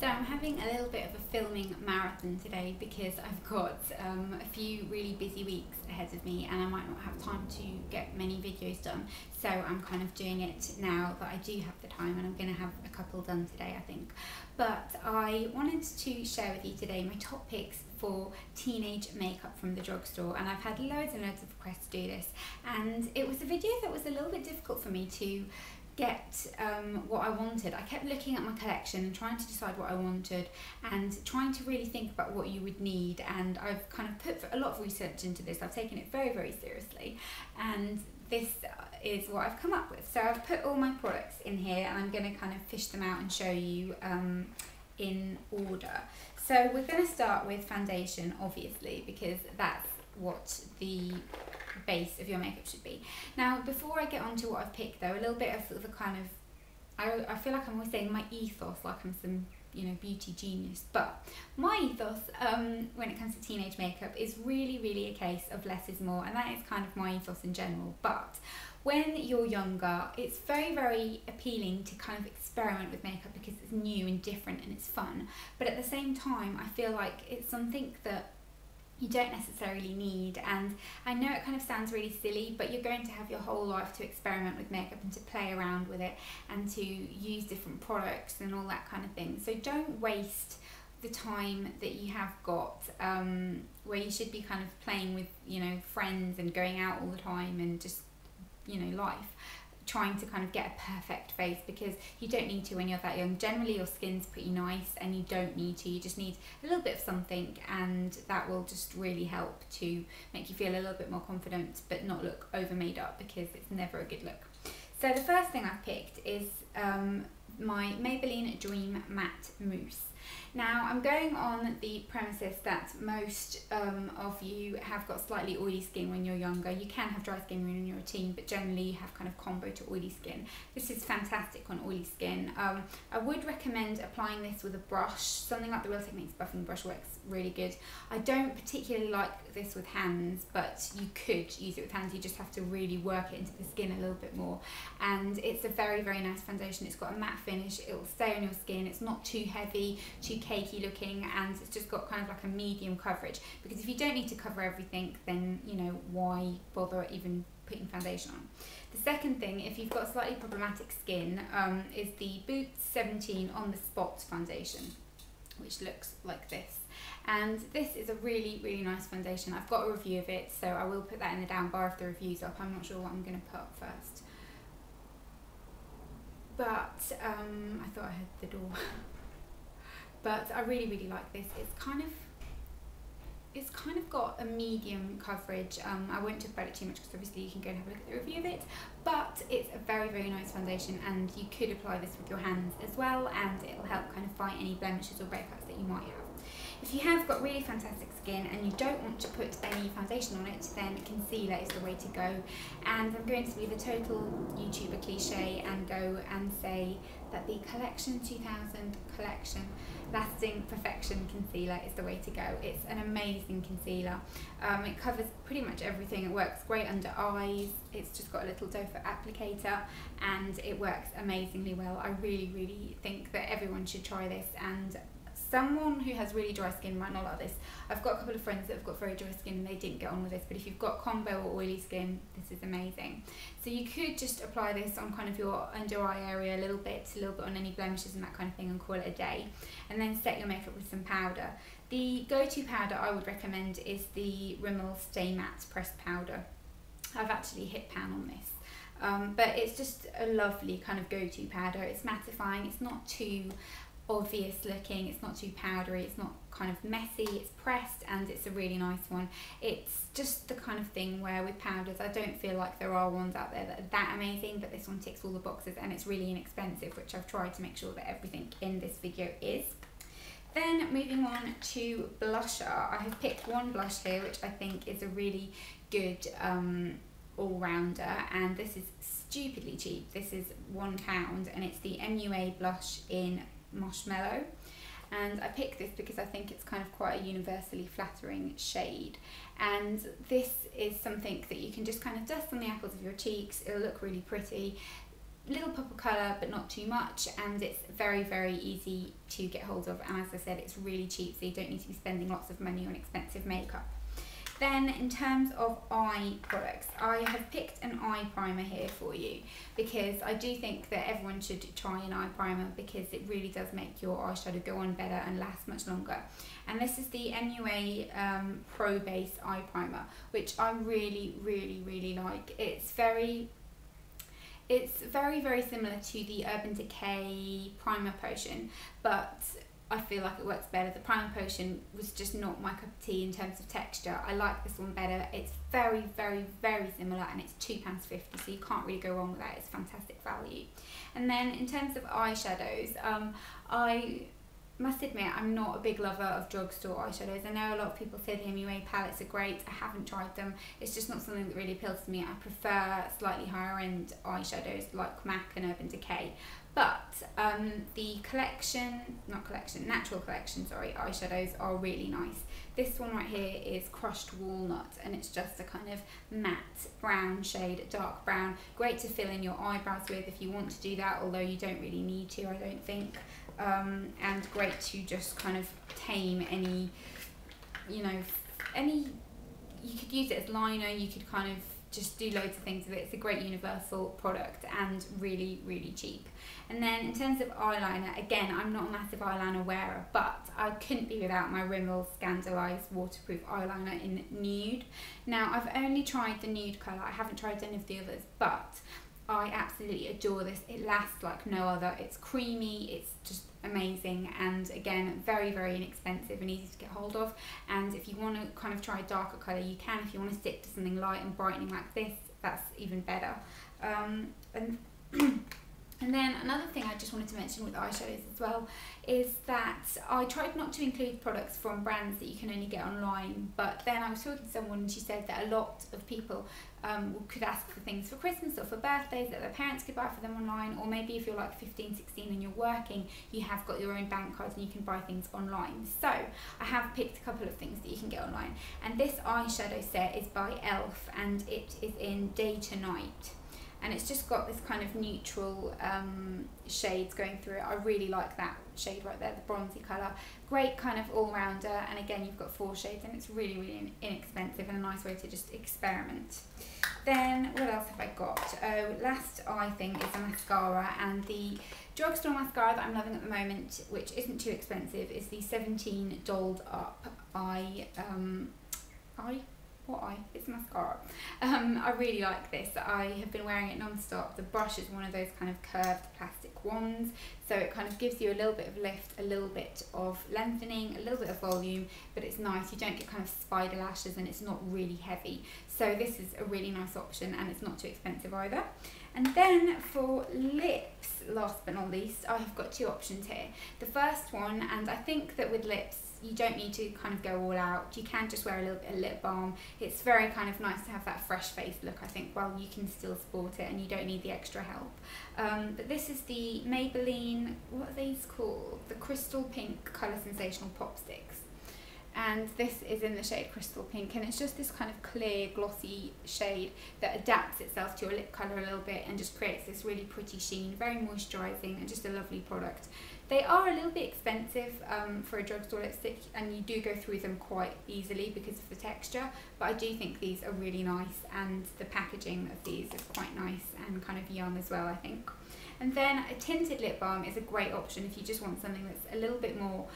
So I'm having a little bit of a filming marathon today because I've got a few really busy weeks ahead of me and I might not have time to get many videos done. So I'm kind of doing it now that I do have the time, and I'm going to have a couple done today, I think. But I wanted to share with you today my top picks for teenage makeup from the drugstore, and I've had loads and loads of requests to do this, and it was a video that was a little bit difficult for me to get what I wanted. I kept looking at my collection and trying to decide what I wanted and trying to really think about what you would need, and I've kind of put a lot of research into this. I've taken it very, very seriously, and this is what I've come up with. So I've put all my products in here and I'm going to kind of fish them out and show you in order. So we're going to start with foundation, obviously, because that's what the base of your makeup should be. Now, before I get on to what I've picked though, a little bit of the kind of, I feel like I'm always saying my ethos like I'm some, you know, beauty genius, but my ethos when it comes to teenage makeup is really a case of less is more, and that is kind of my ethos in general. But when you're younger, it's very appealing to kind of experiment with makeup because it's new and different and it's fun, but at the same time I feel like it's something that you don't necessarily need. And I know it kind of sounds really silly, but you're going to have your whole life to experiment with makeup and to play around with it and to use different products and all that kind of thing. So don't waste the time that you have got where you should be kind of playing with, you know, friends and going out all the time and just, you know, life, trying to kind of get a perfect face, because you don't need to when you're that young. Generally your skin's pretty nice and you don't need to, you just need a little bit of something, and that will just really help to make you feel a little bit more confident but not look over made up, because it's never a good look. So the first thing I've picked is my Maybelline Dream Matte Mousse. Now I'm going on the premises that most of you have got slightly oily skin when you're younger. You can have dry skin when you're a teen, but generally you have kind of combo to oily skin. This is fantastic on oily skin. I would recommend applying this with a brush. Something like the Real Techniques buffing brush works really good. I don't particularly like this with hands, but you could use it with hands. You just have to really work it into the skin a little bit more. And it's a very nice foundation. It's got a matte finish. It will stay on your skin. It's not too heavy, too cakey looking, and it's just got kind of like a medium coverage, because if you don't need to cover everything, then, you know, why bother even putting foundation on? The second thing, if you've got slightly problematic skin, is the Boots 17 on the Spot foundation, which looks like this. And this is a really nice foundation. I've got a review of it, so I will put that in the down bar if the review's up. I'm not sure what I'm going to put up first, but I thought I heard the door. But I really like this. It's kind of got a medium coverage. I won't talk about it too much because obviously you can go and have a look at the review of it, but it's a very nice foundation, and you could apply this with your hands as well, and it'll help kind of fight any blemishes or breakouts that you might have. If you have got really fantastic skin and you don't want to put any foundation on it, then concealer is the way to go. And I'm going to be the total YouTuber cliche and go and say that the Collection 2000 Collection Lasting Perfection Concealer is the way to go. It's an amazing concealer. It covers pretty much everything. It works great under eyes. It's just got a little doe foot applicator, and it works amazingly well. I really think that everyone should try this, and someone who has really dry skin might not like this. I've got a couple of friends that have got very dry skin and they didn't get on with this, but if you've got combo or oily skin, this is amazing. So you could just apply this on kind of your under eye area a little bit on any blemishes and that kind of thing, and call it a day, and then set your makeup with some powder. The go-to powder I would recommend is the Rimmel Stay Matte Pressed Powder. I've actually hit pan on this, but it's just a lovely kind of go-to powder. It's mattifying, it's not too obvious looking, it's not too powdery, it's not kind of messy, it's pressed, and it's a really nice one. It's just the kind of thing where with powders, I don't feel like there are ones out there that are that amazing, but this one ticks all the boxes, and it's really inexpensive, which I've tried to make sure that everything in this video is. Then moving on to blusher, I have picked one blush here which I think is a really good all-rounder, and this is stupidly cheap. This is £1 and it's the MUA blush in Marshmallow, and I picked this because I think it's kind of quite a universally flattering shade, and this is something that you can just kind of dust on the apples of your cheeks. It'll look really pretty. little pop of colour but not too much, and it's very, very easy to get hold of, and as I said, it's really cheap, so you don't need to be spending lots of money on expensive makeup. Then in terms of eye products, I have picked an eye primer here for you because I do think that everyone should try an eye primer because it really does make your eyeshadow go on better and last much longer. And this is the MUA Pro Base Eye Primer, which I really, really, really like. It's very, very similar to the Urban Decay Primer Potion, but I feel like it works better. The Primer Potion was just not my cup of tea in terms of texture. I like this one better. It's very, very, very similar, and it's £2.50, so you can't really go wrong with that. It's fantastic value. And then in terms of eyeshadows, I must admit I'm not a big lover of drugstore eyeshadows. I know a lot of people say the MUA palettes are great. I haven't tried them. It's just not something that really appeals to me. I prefer slightly higher end eyeshadows like MAC and Urban Decay. But the natural collection, eyeshadows are really nice. This one right here is Crushed Walnut, and it's just a kind of matte brown shade, dark brown. Great to fill in your eyebrows with if you want to do that, although you don't really need to, I don't think. And great to just kind of tame any, you could use it as liner, you could kind of just do loads of things with it. It's a great universal product and really, really cheap. And then in terms of eyeliner, again, I'm not a massive eyeliner wearer, but I couldn't be without my Rimmel Scandaleyes waterproof eyeliner in nude. Now, I've only tried the nude colour, I haven't tried any of the others, but I absolutely adore this. It lasts like no other. It's creamy, it's just amazing, and again, very, very inexpensive and easy to get hold of. And if you want to kind of try a darker colour, you can. If you want to stick to something light and brightening like this, that's even better. And then another thing I just wanted to mention with eyeshadows as well is that I tried not to include products from brands that you can only get online, but then I was talking to someone and she said that a lot of people could ask for things for Christmas or for birthdays that their parents could buy for them online, or maybe if you're like 15, 16 and you're working, you have got your own bank cards and you can buy things online. So I have picked a couple of things that you can get online, and this eyeshadow set is by Elf and it is in Day to Night. And it's just got this kind of neutral shades going through it. I really like that shade right there, the bronzy colour. Great kind of all-rounder, and again you've got 4 shades and it's really, really inexpensive and a nice way to just experiment. Then what else have I got? Last eye thing is a mascara, and the drugstore mascara that I'm loving at the moment, which isn't too expensive, is the 17 Dolled Up It's mascara. I really like this. I have been wearing it non-stop. The brush is one of those kind of curved plastic wands, so it kind of gives you a little bit of lift, a little bit of lengthening, a little bit of volume, but it's nice. You don't get kind of spider lashes and it's not really heavy. So this is a really nice option and it's not too expensive either. And then for lips, last but not least, I have got 2 options here. The first one, and I think that with lips, you don't need to kind of go all out. You can just wear a little bit of lip balm. It's very kind of nice to have that fresh face look, I think, while you can still sport it and you don't need the extra help. But this is the Maybelline, what are these called? The Crystal Pink Colour Sensational Popsticks. And this is in the shade Crystal Pink, and it's just this kind of clear glossy shade that adapts itself to your lip colour a little bit and just creates this really pretty sheen, very moisturising and just a lovely product. They are a little bit expensive for a drugstore lipstick, and you do go through them quite easily because of the texture, but I do think these are really nice, and the packaging of these is quite nice and kind of young as well, I think. And then a tinted lip balm is a great option if you just want something that's a little bit more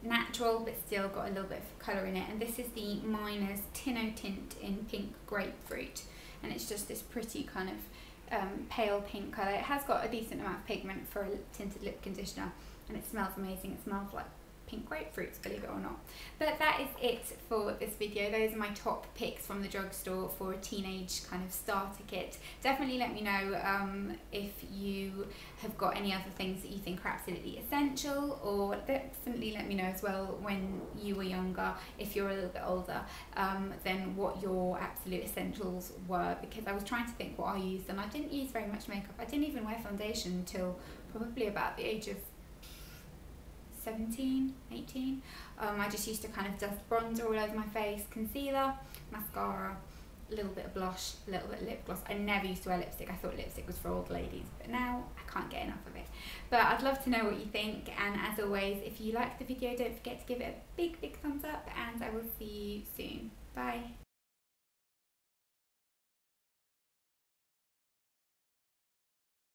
natural but still got a little bit of colour in it, and this is the Miner's Tinno Tint in Pink Grapefruit, and it's just this pretty kind of pale pink colour. It has got a decent amount of pigment for a tinted lip conditioner, and it smells amazing. It smells like pink grapefruits, believe it or not. But that is it for this video. Those are my top picks from the drugstore for a teenage kind of starter kit. Definitely let me know if you have got any other things that you think are absolutely essential, or definitely let me know as well when you were younger, if you're a little bit older, then what your absolute essentials were, because I was trying to think what I used and I didn't use very much makeup. I didn't even wear foundation until probably about the age of 17, 18. I just used to kind of dust bronzer all over my face, concealer, mascara, little bit of blush, a little bit of lip gloss. I never used to wear lipstick. I thought lipstick was for old ladies, but now I can't get enough of it. But I'd love to know what you think, and as always, if you liked the video, don't forget to give it a big thumbs up, and I will see you soon. Bye.